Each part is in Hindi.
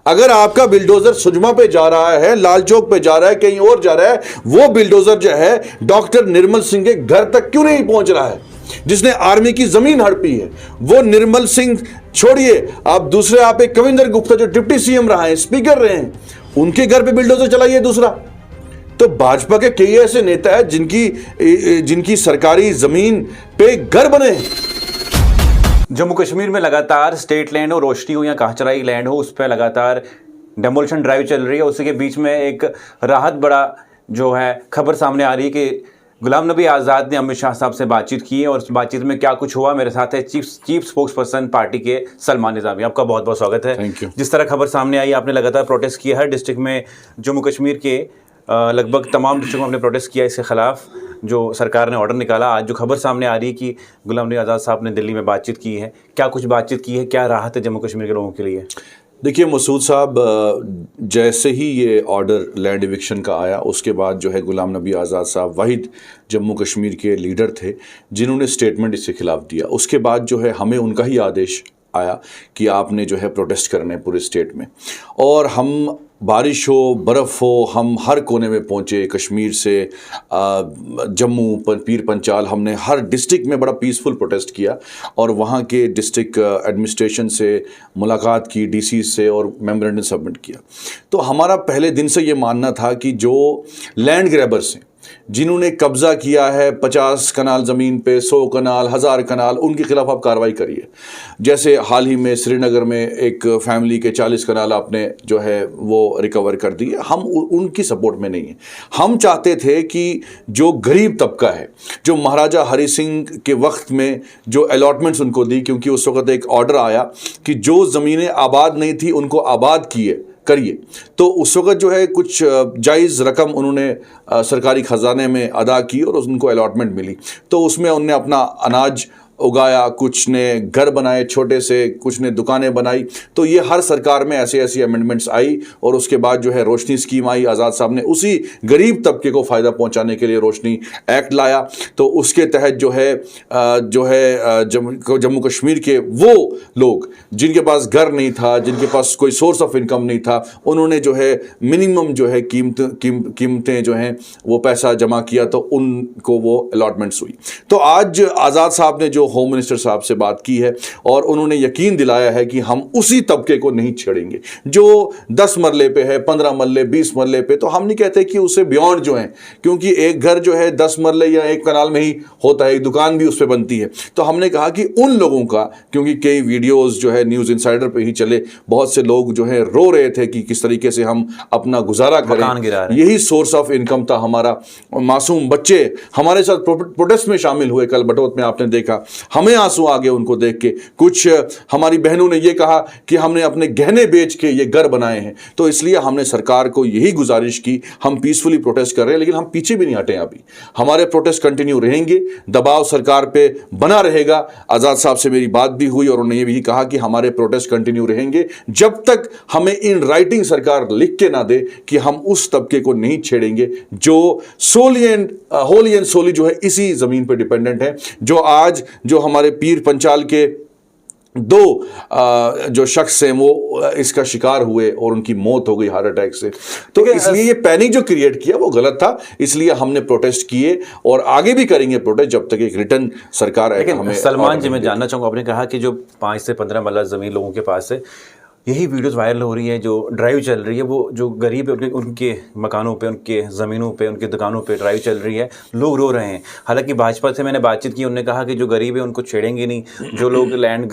अगर आपका बिल्डोजर सुजमा पे जा रहा है, लाल चौक पे जा रहा है, कहीं और जा रहा है, वो बिल्डोजर जो है डॉक्टर निर्मल सिंह के घर तक क्यों नहीं पहुंच रहा है, जिसने आर्मी की जमीन हड़पी है? वो निर्मल सिंह छोड़िए, आप दूसरे आप एक कविंदर गुप्ता जो डिप्टी सीएम रहा है, स्पीकर रहे हैं, उनके घर पे बिल्डोजर चलाइए दूसरा। तो भाजपा के कई ऐसे नेता हैं जिनकी सरकारी जमीन पे घर बने हैं। जम्मू कश्मीर में लगातार स्टेट लैंड हो, रोशनी हो या काहचराई लैंड हो, उस पर लगातार डेमोलिशन ड्राइव चल रही है। उसी के बीच में एक राहत बड़ा जो है खबर सामने आ रही है कि गुलाम नबी आज़ाद ने अमित शाह साहब से बातचीत की है और उस बातचीत में क्या कुछ हुआ। मेरे साथ है चीफ स्पोक्स पर्सन पार्टी के सलमान निज़ामी। आपका बहुत बहुत स्वागत है। Thank you. जिस तरह खबर सामने आई, आपने लगातार प्रोटेस्ट किया हर डिस्ट्रिक्ट में, जम्मू कश्मीर के लगभग तमाम डिस्ट्रिक्ट में आपने प्रोटेस्ट किया इसके खिलाफ जो सरकार ने ऑर्डर निकाला। आज जो खबर सामने आ रही है कि गुलाम नबी आज़ाद साहब ने दिल्ली में बातचीत की है, क्या कुछ बातचीत की है, क्या राहत है जम्मू कश्मीर के लोगों के लिए? देखिए मसूद साहब, जैसे ही ये ऑर्डर लैंड इविक्शन का आया, उसके बाद जो है गुलाम नबी आज़ाद साहब वाहिद जम्मू कश्मीर के लीडर थे जिन्होंने स्टेटमेंट इसके खिलाफ दिया। उसके बाद जो है हमें उनका ही आदेश आया कि आपने जो है प्रोटेस्ट करने पूरे स्टेट में, और हम बारिश हो, बर्फ़ हो, हम हर कोने में पहुँचे। कश्मीर से जम्मू, पीर पंचाल, हमने हर डिस्ट्रिक्ट में बड़ा पीसफुल प्रोटेस्ट किया और वहाँ के डिस्ट्रिक्ट एडमिनिस्ट्रेशन से मुलाकात की, डीसी से, और मेमोरेंडम सबमिट किया। तो हमारा पहले दिन से ये मानना था कि जो लैंड ग्रैबर्स हैं, जिन्होंने कब्जा किया है 50 कनाल ज़मीन पे, 100 कनाल, 1000 कनाल, उनके खिलाफ आप कार्रवाई करिए। जैसे हाल ही में श्रीनगर में एक फैमिली के 40 कनाल आपने जो है वो रिकवर कर दिए। हम उनकी सपोर्ट में नहीं है। हम चाहते थे कि जो गरीब तबका है, जो महाराजा हरि सिंह के वक्त में जो अलॉटमेंट्स उनको दी, क्योंकि उस वक्त एक ऑर्डर आया कि जो ज़मीनें आबाद नहीं थी उनको आबाद करिए, तो उस वक्त जो है कुछ जायज़ रकम उन्होंने सरकारी ख़जाने में अदा की और उनको अलॉटमेंट मिली। तो उसमें उनने अपना अनाज उगाया, कुछ ने घर बनाए छोटे से, कुछ ने दुकानें बनाई। तो ये हर सरकार में ऐसी अमेंडमेंट्स आई और उसके बाद जो है रोशनी स्कीम आई। आज़ाद साहब ने उसी गरीब तबके को फ़ायदा पहुंचाने के लिए रोशनी एक्ट लाया। तो उसके तहत जो है जम्मू कश्मीर के वो लोग जिनके पास घर नहीं था, जिनके पास कोई सोर्स ऑफ इनकम नहीं था, उन्होंने जो है मिनिमम जो है कीमतें जो हैं वो पैसा जमा किया, तो उनको वो अलॉटमेंट्स हुई। तो आज आज़ाद साहब ने जो होम मिनिस्टर साहब से बात की है और उन्होंने यकीन दिलाया है कि हम उसी तबके को नहीं छेड़ेंगे जो 10 मरले पे है, 15 मरले, 20 मरले पे। तो हम नहीं कहते कि उसे बियॉन्ड जो है, क्योंकि एक घर जो है 10 मरले या 1 कनाल में ही होता है, एक दुकान भी उस पर बनती है। तो हमने कहा कि उन लोगों का, क्योंकि कई वीडियोस जो है न्यूज़ इनसाइडर पे ही चले, बहुत से लोग जो है रो रहे थे कि किस तरीके से हम अपना गुजारा करें, यही सोर्स ऑफ इनकम था हमारा। मासूम बच्चे हमारे साथ प्रोटेस्ट में शामिल हुए, कल बटोत में आपने देखा, हमें आंसू आ गए उनको देख के। कुछ हमारी बहनों ने ये कहा कि हमने अपने गहने बेच के ये घर बनाए हैं। तो इसलिए हमने सरकार को यही गुजारिश की, हम पीसफुली प्रोटेस्ट कर रहे हैं लेकिन हम पीछे भी नहीं हटे। अभी हमारे प्रोटेस्ट कंटिन्यू रहेंगे, दबाव सरकार पे बना रहेगा। आज़ाद साहब से मेरी बात भी हुई और उन्होंने ये भी कहा कि हमारे प्रोटेस्ट कंटिन्यू रहेंगे जब तक हमें इन राइटिंग सरकार लिख के ना दे कि हम उस तबके को नहीं छेड़ेंगे जो होली एंड सोली जो है इसी जमीन पर डिपेंडेंट है। जो आज जो हमारे पीर पंचाल के 2 जो शख्स हैं वो इसका शिकार हुए और उनकी मौत हो गई हार्ट अटैक से। तो इसलिए ये पैनिक जो क्रिएट किया वो गलत था। इसलिए हमने प्रोटेस्ट किए और आगे भी करेंगे प्रोटेस्ट जब तक एक रिटर्न सरकार आएगा। हमें सलमान जी, मैं जानना चाहूँगा, आपने कहा कि जो 5 से 15 मरला ज़मीन लोगों के पास है, यही वीडियोस वायरल हो रही है, जो ड्राइव चल रही है, वो जो गरीब है उनके मकानों पे, उनके ज़मीनों पे, उनकी दुकानों पे ड्राइव चल रही है, लोग रो रहे हैं। हालांकि भाजपा से मैंने बातचीत की, उन्होंने कहा कि जो गरीब है उनको छेड़ेंगे नहीं, जो लोग लैंड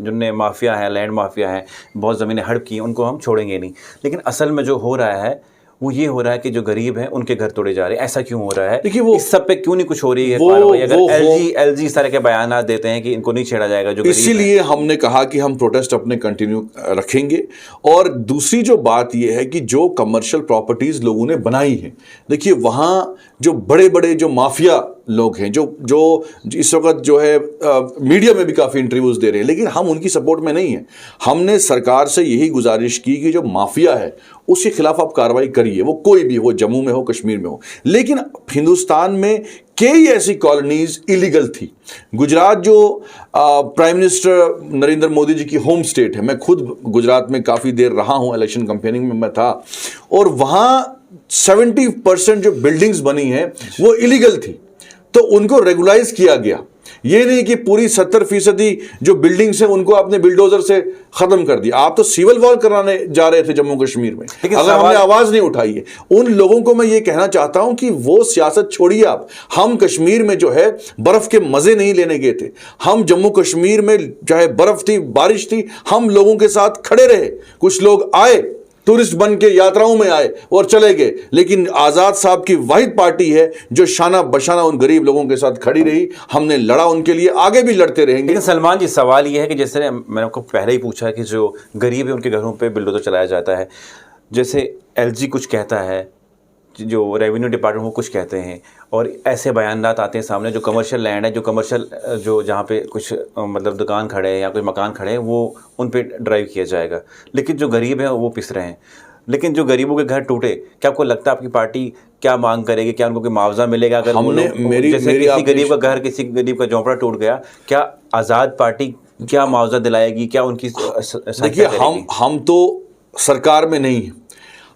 जिनने माफिया है, लैंड माफिया है, बहुत ज़मीनें हड़प की, उनको हम छोड़ेंगे नहीं। लेकिन असल में जो हो रहा है वो ये हो रहा है कि जो गरीब हैं उनके घर तोड़े जा रहे हैं। ऐसा क्यों हो रहा है? देखिए, वो इस सब पे क्यों नहीं कुछ हो रही है कार्रवाई? अगर एलजी इस तरह के बयान देते हैं कि इनको नहीं छेड़ा जाएगा जो गरीब हैं। इसीलिए हमने कहा कि हम प्रोटेस्ट अपने कंटिन्यू रखेंगे। और दूसरी जो बात यह है कि जो कमर्शियल प्रॉपर्टीज लोगों ने बनाई है, देखिए वहां जो बड़े बड़े जो माफिया लोग हैं जो इस वक्त जो है मीडिया में भी काफ़ी इंटरव्यूज़ दे रहे हैं, लेकिन हम उनकी सपोर्ट में नहीं हैं। हमने सरकार से यही गुजारिश की कि जो माफिया है उसके खिलाफ आप कार्रवाई करिए, वो कोई भी हो, जम्मू में हो, कश्मीर में हो। लेकिन हिंदुस्तान में कई ऐसी कॉलोनीज इलीगल थी। गुजरात जो प्राइम मिनिस्टर नरेंद्र मोदी जी की होम स्टेट है, मैं खुद गुजरात में काफ़ी देर रहा हूँ, इलेक्शन कैंपेनिंग में मैं था, और वहाँ 70% जो बिल्डिंग्स बनी हैं वो इलीगल थी, तो उनको रेगुलाइज किया गया। ये नहीं कि पूरी 70% जो बिल्डिंग्स हैं उनको आपने बिल्डोजर से खत्म कर दिया। आप तो सिविल वॉर कराने जा रहे थे जम्मू कश्मीर में, अगर हमने आवाज नहीं उठाई है। उन लोगों को मैं ये कहना चाहता हूं कि वो सियासत छोड़िए आप। हम कश्मीर में जो है बर्फ के मजे नहीं लेने गए थे, हम जम्मू कश्मीर में चाहे बर्फ थी, बारिश थी, हम लोगों के साथ खड़े रहे। कुछ लोग आए, टूरिस्ट बन के यात्राओं में आए और चले गए, लेकिन आज़ाद साहब की वाहिद पार्टी है जो शाना बशाना उन गरीब लोगों के साथ खड़ी रही। हमने लड़ा उनके लिए, आगे भी लड़ते रहेंगे। लेकिन सलमान जी, सवाल ये है कि जैसे मैंने आपको पहले ही पूछा कि जो गरीब है उनके घरों पे बिल्डोजर चलाया जाता है, जैसे एलजी कुछ कहता है, जो रेवेन्यू डिपार्टमेंट वो कुछ कहते हैं, और ऐसे बयानात आते हैं सामने, जो कमर्शियल लैंड है, जो कमर्शियल जो जहाँ पे कुछ मतलब दुकान खड़े हैं या कोई मकान खड़े हैं, वो उन पे ड्राइव किया जाएगा, लेकिन जो गरीब हैं वो पिस रहे हैं। लेकिन जो गरीबों के घर टूटे, क्या आपको लगता है आपकी पार्टी क्या मांग करेगी? क्या उनको कोई मुआवजा मिलेगा? अगर जैसे किसी गरीब का घर, किसी गरीब का झोंपड़ा टूट गया, क्या आज़ाद पार्टी क्या मुआवजा दिलाएगी? क्या उनकी? देखिए, हम तो सरकार में नहीं,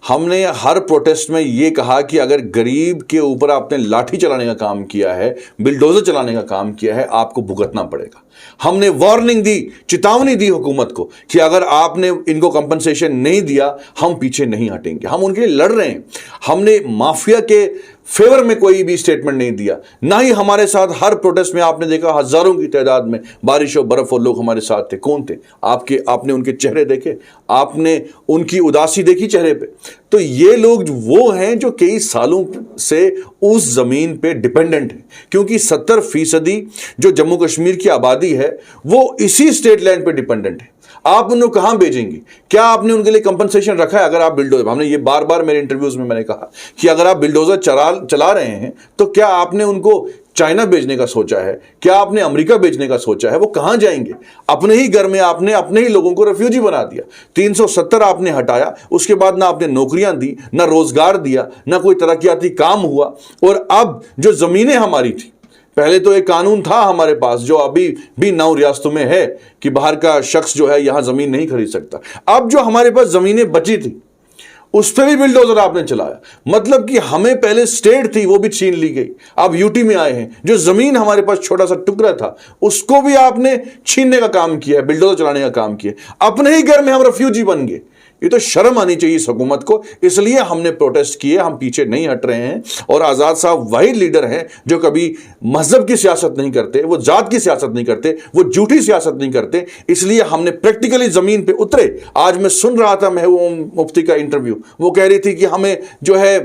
हमने हर प्रोटेस्ट में ये कहा कि अगर गरीब के ऊपर आपने लाठी चलाने का काम किया है, बिल्डोजर चलाने का काम किया है, आपको भुगतना पड़ेगा। हमने वार्निंग दी, चेतावनी दी हुकूमत को कि अगर आपने इनको कंपनसेशन नहीं दिया, हम पीछे नहीं हटेंगे। हम उनके लिए लड़ रहे हैं। हमने माफिया के फेवर में कोई भी स्टेटमेंट नहीं दिया, ना ही हमारे साथ हर प्रोटेस्ट में आपने देखा हजारों की तादाद में बारिश और बर्फ और लोग हमारे साथ थे। कौन थे? आपने उनके चेहरे देखे, आपने उनकी उदासी देखी चेहरे पे। तो ये लोग वो हैं जो कई सालों से उस जमीन पे डिपेंडेंट है, क्योंकि 70% जो जम्मू कश्मीर की आबादी है वो इसी स्टेट लैंड पे डिपेंडेंट है। आप उनको कहां भेजेंगे? क्या आपने उनके लिए कंपनसेशन रखा है? अगर आप बिल्डोजर, हमने ये बार बार मेरे इंटरव्यूज में मैंने कहा कि अगर आप बिल्डोजर चला रहे हैं तो क्या आपने उनको चाइना भेजने का सोचा है? क्या आपने अमेरिका भेजने का सोचा है? वो कहां जाएंगे? अपने ही घर में आपने अपने ही लोगों को रेफ्यूजी बना दिया। 370 आपने हटाया, उसके बाद ना आपने नौकरियां दी, ना रोजगार दिया, ना कोई तरक्याती काम हुआ। और अब जो जमीनें हमारी थी, पहले तो एक कानून था हमारे पास जो अभी भी 9 रियासतों में है कि बाहर का शख्स जो है यहां जमीन नहीं खरीद सकता। अब जो हमारे पास जमीनें बची थी उस पर भी बिल्डोजर आपने चलाया। मतलब कि हमें पहले स्टेट थी वो भी छीन ली गई। अब यूटी में आए हैं, जो जमीन हमारे पास छोटा सा टुकड़ा था उसको भी आपने छीनने का काम किया है, बिल्डोजर चलाने का काम किया। अपने ही घर में हम रेफ्यूजी बन गए। ये तो शर्म आनी चाहिए इस हुकूमत को। इसलिए हमने प्रोटेस्ट किए, हम पीछे नहीं हट रहे हैं। और आज़ाद साहब वही लीडर हैं जो कभी मजहब की सियासत नहीं करते, वो जात की सियासत नहीं करते, वो झूठी सियासत नहीं करते। इसलिए हमने प्रैक्टिकली जमीन पे उतरे। आज मैं सुन रहा था महबूब मुफ्ती का इंटरव्यू, वो कह रही थी कि हमें जो है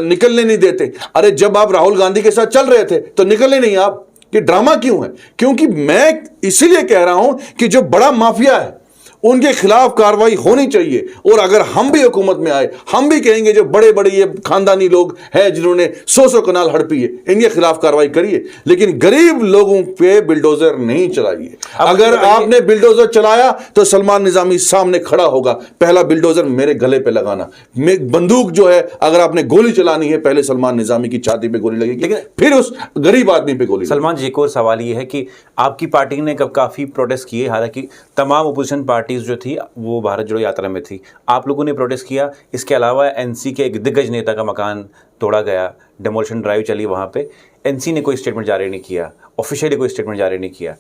निकलने नहीं देते। अरे जब आप राहुल गांधी के साथ चल रहे थे तो निकले नहीं आप? ये ड्रामा क्यों है? क्योंकि मैं इसीलिए कह रहा हूं कि जो बड़ा माफिया है उनके खिलाफ कार्रवाई होनी चाहिए। और अगर हम भी हुकूमत में आए, हम भी कहेंगे जो बड़े बड़े ये खानदानी लोग हैं जिन्होंने 100 कनाल हड़पी है, इनके खिलाफ कार्रवाई करिए, लेकिन गरीब लोगों पे बिल्डोजर नहीं चलाइए। अगर आपने बिल्डोजर चलाया तो सलमान निजामी सामने खड़ा होगा, पहला बिल्डोजर मेरे गले पे लगाना। बंदूक जो है अगर आपने गोली चलानी है, पहले सलमान निजामी की छाती पे गोली लगेगी, लेकिन फिर उस गरीब आदमी पे गोली। सलमान जी, एक और सवाल ये है कि आपकी पार्टी ने काफी प्रोटेस्ट किए, हालांकि तमाम अपोजिशन पार्टी जो थी वो भारत जोड़ो यात्रा में थी, आप लोगों ने प्रोटेस्ट किया। इसके अलावा एनसी के एक दिग्गज नेता का मकान तोड़ा गया, डेमोलिशन ड्राइव चली वहां पे, एनसी ने कोई स्टेटमेंट जारी नहीं किया, ऑफिशियली कोई स्टेटमेंट जारी नहीं किया,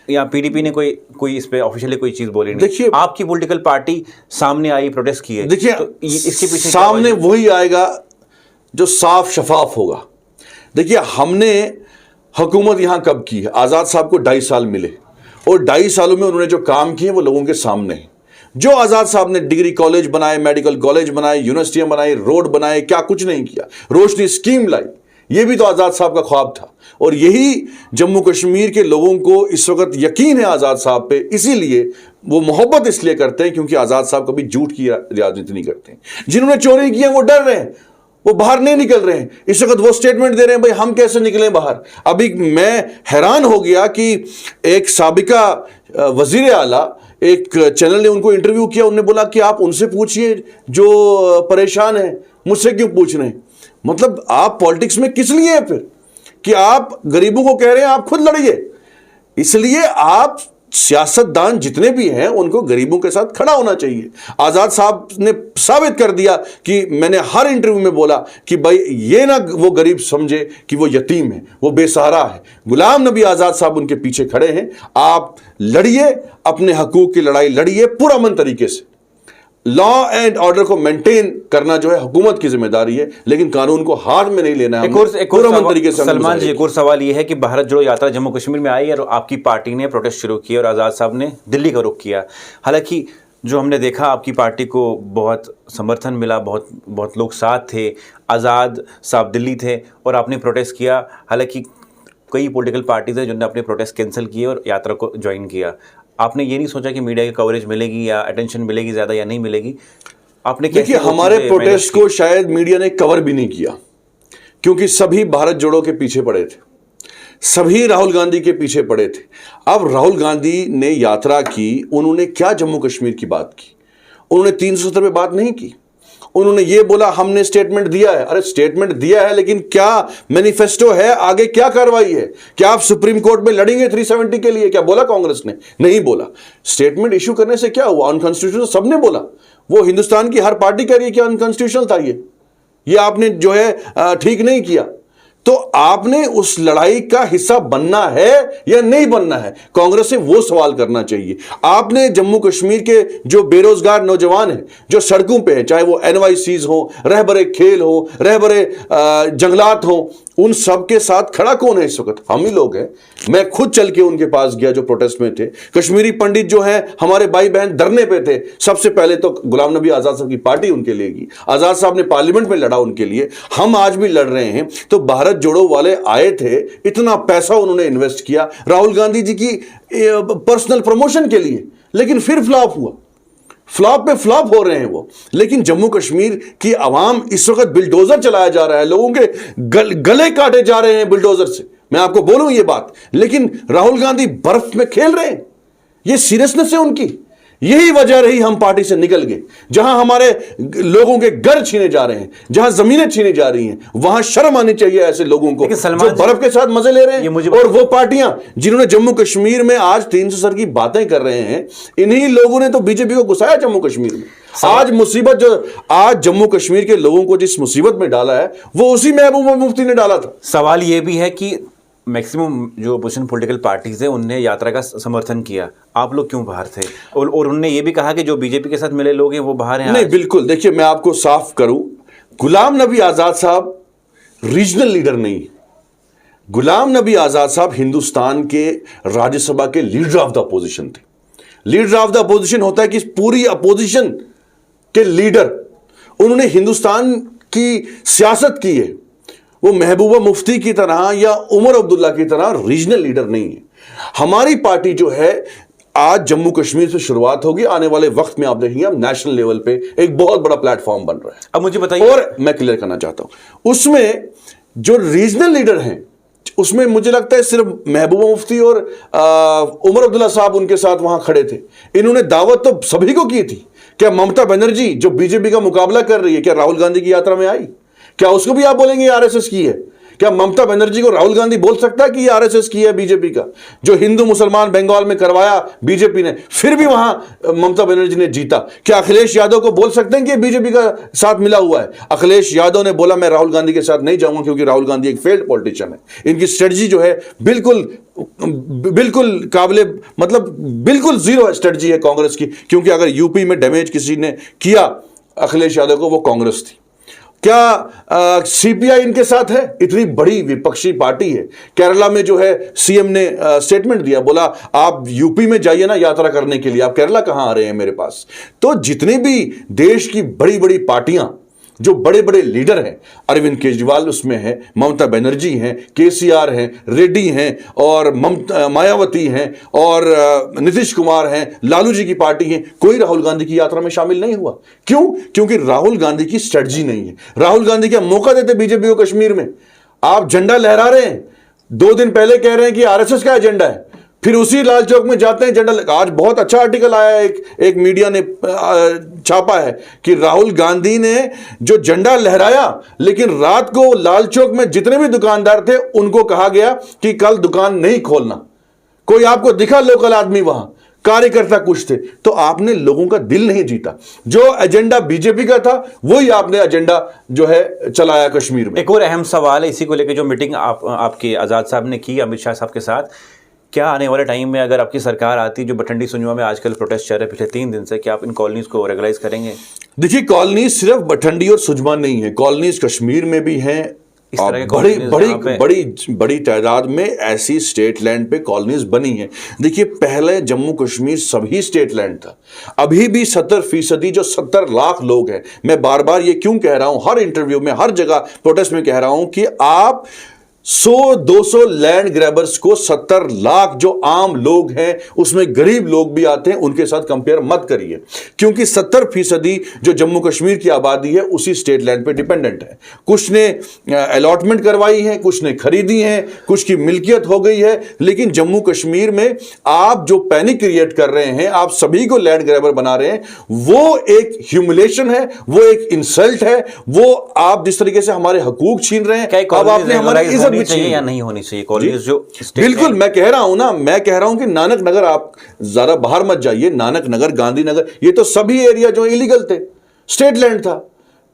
या पीडीपी ने कोई इस पे ऑफिशियली कोई चीज बोली नहीं। देखिए, आपकी पॉलिटिकल पार्टी सामने आई, प्रोटेस्ट किए। देखिए, तो इसके पीछे सामने वही आएगा जो साफ शफाफ होगा। देखिए, हमने हुकूमत यहां कब की है? आजाद साहब को 2.5 साल मिले और 2.5 सालों में उन्होंने जो काम किए वो लोगों के सामने है। जो आज़ाद साहब ने डिग्री कॉलेज बनाए, मेडिकल कॉलेज बनाए, यूनिवर्सिटियां बनाई, रोड बनाए, क्या कुछ नहीं किया। रोशनी स्कीम लाई, ये भी तो आज़ाद साहब का ख्वाब था। और यही जम्मू कश्मीर के लोगों को इस वक्त यकीन है आज़ाद साहब पे, इसीलिए वो मोहब्बत इसलिए करते हैं क्योंकि आज़ाद साहब कभी झूठ की राजनीति नहीं करते। जिन्होंने चोरी की है वो डर रहे हैं, वो बाहर नहीं निकल रहे हैं। इस वक्त वो स्टेटमेंट दे रहे हैं भाई हम कैसे निकलें बाहर। अभी मैं हैरान हो गया कि एक साबिका वजीर आला, एक चैनल ने उनको इंटरव्यू किया, उन्होंने बोला कि आप उनसे पूछिए जो परेशान है, मुझसे क्यों पूछ रहे हैं। मतलब आप पॉलिटिक्स में किस लिए हैं फिर, कि आप गरीबों को कह रहे हैं आप खुद लड़िए। इसलिए आप सियासतदान जितने भी हैं उनको गरीबों के साथ खड़ा होना चाहिए। आजाद साहब ने साबित कर दिया कि मैंने हर इंटरव्यू में बोला कि भाई ये ना वो गरीब समझे कि वो यतीम है, वो बेसहारा है। गुलाम नबी आजाद साहब उनके पीछे खड़े हैं। आप लड़िए, अपने हकूक की लड़ाई लड़िए पुरअमन तरीके से। लॉ एंड ऑर्डर को मेंटेन करना जो है हुकूमत की जिम्मेदारी है, लेकिन कानून को हाथ में नहीं लेना है। पुरअमन तरीके से सलमान जी, एक और सवाल ये है कि भारत जोड़ो यात्रा जम्मू कश्मीर में आई और आपकी पार्टी ने प्रोटेस्ट शुरू किया और आज़ाद साहब ने दिल्ली का रुख किया। हालांकि जो हमने देखा आपकी पार्टी को बहुत समर्थन मिला, बहुत लोग साथ थे, आज़ाद साहब दिल्ली थे और आपने प्रोटेस्ट किया। हालांकि कई पॉलिटिकल पार्टीज हैं जिन्होंने अपने प्रोटेस्ट कैंसिल किए और यात्रा को ज्वाइन किया। आपने ये नहीं सोचा कि मीडिया की कवरेज मिलेगी या अटेंशन मिलेगी ज़्यादा या नहीं मिलेगी? आपने देखिए, हमारे प्रोटेस्ट को शायद मीडिया ने कवर भी नहीं किया, क्योंकि सभी भारत जोड़ो के पीछे पड़े थे, सभी राहुल गांधी के पीछे पड़े थे। अब राहुल गांधी ने यात्रा की, उन्होंने क्या जम्मू कश्मीर की बात की? उन्होंने 370 पे बात नहीं की। उन्होंने ये बोला हमने स्टेटमेंट दिया है। अरे स्टेटमेंट दिया है, लेकिन क्या मैनिफेस्टो है, आगे क्या कार्रवाई है? क्या आप सुप्रीम कोर्ट में लड़ेंगे 370 के लिए? क्या बोला कांग्रेस ने? नहीं बोला। स्टेटमेंट इशू करने से क्या हुआ? अनकॉन्स्टिट्यूशनल सबने बोला। वो हिंदुस्तान की हर पार्टी कह रही है कि अनकॉन्स्टिट्यूशनल था ये आपने जो है ठीक नहीं किया। तो आपने उस लड़ाई का हिस्सा बनना है या नहीं बनना है? कांग्रेस से वो सवाल करना चाहिए। आपने जम्मू कश्मीर के जो बेरोजगार नौजवान हैं, जो सड़कों पे हैं, चाहे वो एनवाईसीज हो, रहबरे खेल हो, रहबरे जंगलात हो, उन सब के साथ खड़ा कौन है इस वक्त? हम ही लोग हैं। मैं खुद चल के उनके पास गया जो प्रोटेस्ट में थे। कश्मीरी पंडित जो हैं, हमारे भाई बहन धरने पे थे। सबसे पहले तो गुलाम नबी आजाद साहब की पार्टी उनके लिए की, आजाद साहब ने पार्लियामेंट में लड़ा उनके लिए, हम आज भी लड़ रहे हैं। तो भारत जोड़ो वाले आए थे, इतना पैसा उन्होंने इन्वेस्ट किया राहुल गांधी जी की पर्सनल प्रमोशन के लिए, लेकिन फिर फ्लॉप हुआ। फ्लॉप पे फ्लॉप हो रहे हैं वो। लेकिन जम्मू कश्मीर की आवाम इस वक्त बिल्डोजर चलाया जा रहा है, लोगों के गले काटे जा रहे हैं बिल्डोजर से। मैं आपको बोलूं ये बात, लेकिन राहुल गांधी बर्फ में खेल रहे हैं। ये सीरियसनेस है उनकी। यही वजह रही हम पार्टी से निकल गए। जहां हमारे लोगों के घर छीने जा रहे हैं, जहां जमीनें छीनी जा रही हैं, वहां शर्म आनी चाहिए ऐसे लोगों को जो बर्फ के साथ मजे ले रहे हैं। और वो पार्टियां जिन्होंने जम्मू कश्मीर में आज 300 की बातें कर रहे हैं, इन्हीं लोगों ने तो बीजेपी को घुसाया जम्मू कश्मीर में। आज मुसीबत जो आज जम्मू कश्मीर के लोगों को जिस मुसीबत में डाला है, वो उसी महबूबा मुफ्ती ने डाला था। सवाल यह भी है कि मैक्सिमम जो अपोजिशन पॉलिटिकल पार्टीज हैं उनने यात्रा का समर्थन किया, आप लोग क्यों बाहर थे? और उन्होंने ये भी कहा कि जो बीजेपी के साथ मिले लोग हैं वो बाहर हैं। नहीं, बिल्कुल। देखिए, मैं आपको साफ करूं, गुलाम नबी आजाद साहब रीजनल लीडर नहीं। गुलाम नबी आजाद साहब हिंदुस्तान के राज्यसभा के लीडर ऑफ द अपोजिशन थे। लीडर ऑफ द अपोजिशन होता है कि पूरी अपोजिशन के लीडर। उन्होंने हिंदुस्तान की सियासत की है। वो महबूबा मुफ्ती की तरह या उमर अब्दुल्ला की तरह रीजनल लीडर नहीं है। हमारी पार्टी जो है, आज जम्मू कश्मीर से शुरुआत होगी, आने वाले वक्त में आप देखेंगे हम नेशनल लेवल पे एक बहुत बड़ा प्लेटफॉर्म बन रहा है। अब मुझे बताइए, और मैं क्लियर करना चाहता हूं, उसमें जो रीजनल लीडर हैं, उसमें मुझे लगता है सिर्फ महबूबा मुफ्ती और उमर अब्दुल्ला साहब उनके साथ वहां खड़े थे। इन्होंने दावत तो सभी को की थी। क्या ममता बनर्जी जो बीजेपी का मुकाबला कर रही है, क्या राहुल गांधी की यात्रा में आई? क्या उसको भी आप बोलेंगे आरएसएस की है? क्या ममता बनर्जी को राहुल गांधी बोल सकता है कि ये आरएसएस की है बीजेपी का? जो हिंदू मुसलमान बंगाल में करवाया बीजेपी ने, फिर भी वहां ममता बनर्जी ने जीता। क्या अखिलेश यादव को बोल सकते हैं कि ये बीजेपी का साथ मिला हुआ है? अखिलेश यादव ने बोला मैं राहुल गांधी के साथ नहीं जाऊंगा, क्योंकि राहुल गांधी एक फेल्ड पॉलिटिशियन है। इनकी स्ट्रेटजी जो है बिल्कुल काबिले, मतलब बिल्कुल जीरो स्ट्रेटजी है कांग्रेस की। क्योंकि अगर यूपी में डैमेज किसी ने किया अखिलेश यादव को, वो कांग्रेस थी। क्या सीपीआई इनके साथ है? इतनी बड़ी विपक्षी पार्टी है। केरला में जो है सीएम ने स्टेटमेंट दिया, बोला आप यूपी में जाइए ना यात्रा करने के लिए, आप केरला कहां आ रहे हैं मेरे पास? तो जितनी भी देश की बड़ी बड़ी पार्टियां जो बड़े बड़े लीडर हैं, अरविंद केजरीवाल उसमें है, ममता बनर्जी हैं, केसीआर हैं, रेड्डी हैं और मायावती हैं और नीतीश कुमार हैं, लालू जी की पार्टी है, कोई राहुल गांधी की यात्रा में शामिल नहीं हुआ। क्यों? क्योंकि राहुल गांधी की स्ट्रेटजी नहीं है। राहुल गांधी क्या मौका देते बीजेपी को कश्मीर में? आप झंडा लहरा रहे हैं, 2 दिन पहले कह रहे हैं कि आरएसएस का एजेंडा है, फिर उसी लाल चौक में जाते हैं झंडा। आज बहुत अच्छा आर्टिकल आया है, एक मीडिया ने छापा है कि राहुल गांधी ने जो झंडा लहराया, लेकिन रात को लाल चौक में जितने भी दुकानदार थे उनको कहा गया कि कल दुकान नहीं खोलना। कोई आपको दिखा लोकल आदमी वहां, कार्यकर्ता कुछ थे, तो आपने लोगों का दिल नहीं जीता। जो एजेंडा बीजेपी का था वही आपने एजेंडा जो है चलाया कश्मीर में। एक और अहम सवाल है इसी को लेकर, जो मीटिंग आपके आजाद साहब ने की अमित शाह साहब के साथ, क्या आने वाले टाइम में अगर आपकी सरकार आती, जो बठंडी सुंजवा में आजकल प्रोटेस्ट चल रहे पिछले 3 दिन से, क्या आप इन कॉलोनीज को रेगुलाइज करेंगे? देखिए, कॉलोनीज सिर्फ बठंडी और सुजमा नहीं है, कॉलोनीज कश्मीर में भी हैं। इस तरह के बड़ी colonies बड़ी जहाँ पे- बड़ी बड़ी तादाद में ऐसी स्टेट लैंड पे कॉलोनीज बनी हैं। देखिए, पहले जम्मू कश्मीर सभी स्टेट लैंड था, अभी भी 70% जो 70 लाख लोग हैं। मैं बार बार ये क्यों कह रहा हूं, हर इंटरव्यू में, हर जगह प्रोटेस्ट में कह रहा हूं कि आप 100-200 लैंड ग्रैबर्स को 70 लाख जो आम लोग हैं, उसमें गरीब लोग भी आते हैं, उनके साथ कंपेयर मत करिए, क्योंकि 70% जो जम्मू कश्मीर की आबादी है उसी स्टेट लैंड पे डिपेंडेंट है। कुछ ने अलॉटमेंट करवाई है, कुछ ने खरीदी है, कुछ की मिल्कियत हो गई है, लेकिन जम्मू कश्मीर में आप जो पैनिक क्रिएट कर रहे हैं, आप सभी को लैंड ग्रैबर बना रहे हैं, वो एक ह्यूमिलेशन है, वो एक इंसल्ट है। वो आप जिस तरीके से हमारे हकूक छीन रहे हैं, अब आपने हमारी इज्जत होनी चाहिए या नहीं होनी चाहिए कॉलेज जो बिल्कुल, मैं कह रहा हूं ना, मैं कह रहा हूं कि नानक नगर, आप जरा बाहर मत जाइए, नानक नगर, गांधीनगर, ये तो सभी एरिया जो इलीगल थे, स्टेट लैंड था।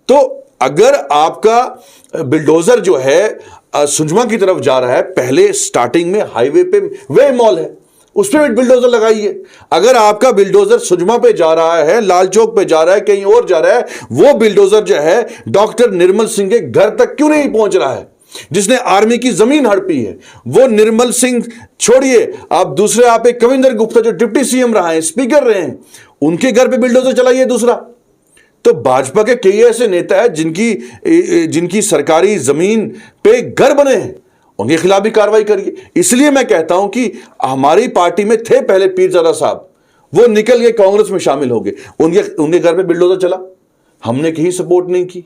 तो अगर आपका बिल्डोजर जो है सुंजमा की तरफ जा रहा है, पहले स्टार्टिंग में हाईवे पे वे मॉल है, उस पर भी बिल्डोजर लगाइए। अगर आपका बिल्डोजर सुजमा पे जा रहा है, लाल चौक पे जा रहा है, कहीं और जा रहा है, वो बिल्डोजर जो है डॉक्टर निर्मल सिंह के घर तक क्यों नहीं पहुंच रहा है, जिसने आर्मी की जमीन हड़पी है? वो निर्मल सिंह छोड़िए, आप दूसरे, आप एक कविंदर गुप्ता जो डिप्टी सीएम रहा है, स्पीकर रहे हैं, उनके घर पे बिल्डोजर चलाइए दूसरा। तो भाजपा के कई ऐसे नेता हैं जिनकी सरकारी जमीन पे घर बने हैं, उनके खिलाफ भी कार्रवाई करिए। इसलिए मैं कहता हूं कि हमारी पार्टी में थे पहले पीरजादा साहब, वो निकल के कांग्रेस में शामिल हो गए, उनके घर पे बिल्डोजर चला, हमने कहीं सपोर्ट नहीं की।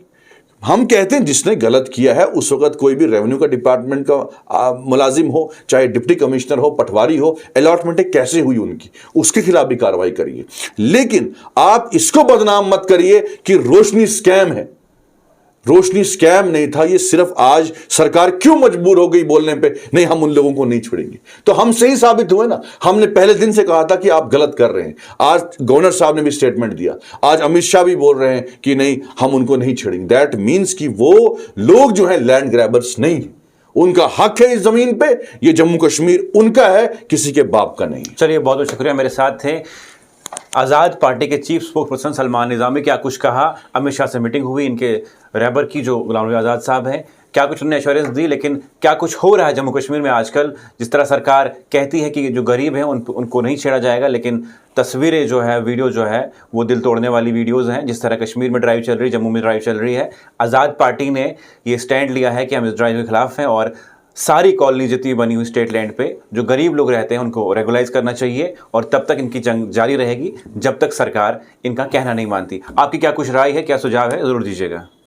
हम कहते हैं जिसने गलत किया है, उस वक्त कोई भी रेवेन्यू का डिपार्टमेंट का मुलाजिम हो, चाहे डिप्टी कमिश्नर हो, पटवारी हो, अलॉटमेंट कैसे हुई उनकी, उसके खिलाफ भी कार्रवाई करिए। लेकिन आप इसको बदनाम मत करिए कि रोशनी स्कैम है। रोशनी स्कैम नहीं था, ये सिर्फ आज सरकार क्यों मजबूर हो गई बोलने पे, नहीं हम उन लोगों को नहीं छोड़ेंगे। तो हम सही साबित हुए ना, हमने पहले दिन से कहा था कि आप गलत कर रहे हैं। आज गवर्नर साहब ने भी स्टेटमेंट दिया, आज अमित शाह भी बोल रहे हैं कि नहीं हम उनको नहीं छोड़ेंगे। दैट मीन्स कि वो लोग जो है लैंड ग्रैबर्स नहीं है, उनका हक है इस जमीन पे, ये जम्मू कश्मीर उनका है, किसी के बाप का नहीं। चलिए, बहुत बहुत शुक्रिया। मेरे साथ थे आज़ाद पार्टी के चीफ स्पोक्स पर्सन सलमान निज़ामी। क्या कुछ कहा, अमित शाह से मीटिंग हुई इनके रहबर की जो गुलाम नबी आज़ाद साहब हैं, क्या कुछ उन्होंने एश्योरेंस दी, लेकिन क्या कुछ हो रहा है जम्मू कश्मीर में आजकल, जिस तरह सरकार कहती है कि जो गरीब हैं उनको नहीं छेड़ा जाएगा, लेकिन तस्वीरें जो है, वीडियो जो है, वो दिल तोड़ने वाली वीडियोज़ हैं। जिस तरह कश्मीर में ड्राइव चल रही है, जम्मू में ड्राइव चल रही है, आज़ाद पार्टी ने ये स्टैंड लिया है कि हम इस ड्राइव के खिलाफ हैं और सारी कॉलोनी जितनी बनी हुई स्टेट लैंड पे जो गरीब लोग रहते हैं उनको रेगुलाइज करना चाहिए, और तब तक इनकी जंग जारी रहेगी जब तक सरकार इनका कहना नहीं मानती। आपकी क्या कुछ राय है, क्या सुझाव है, ज़रूर दीजिएगा।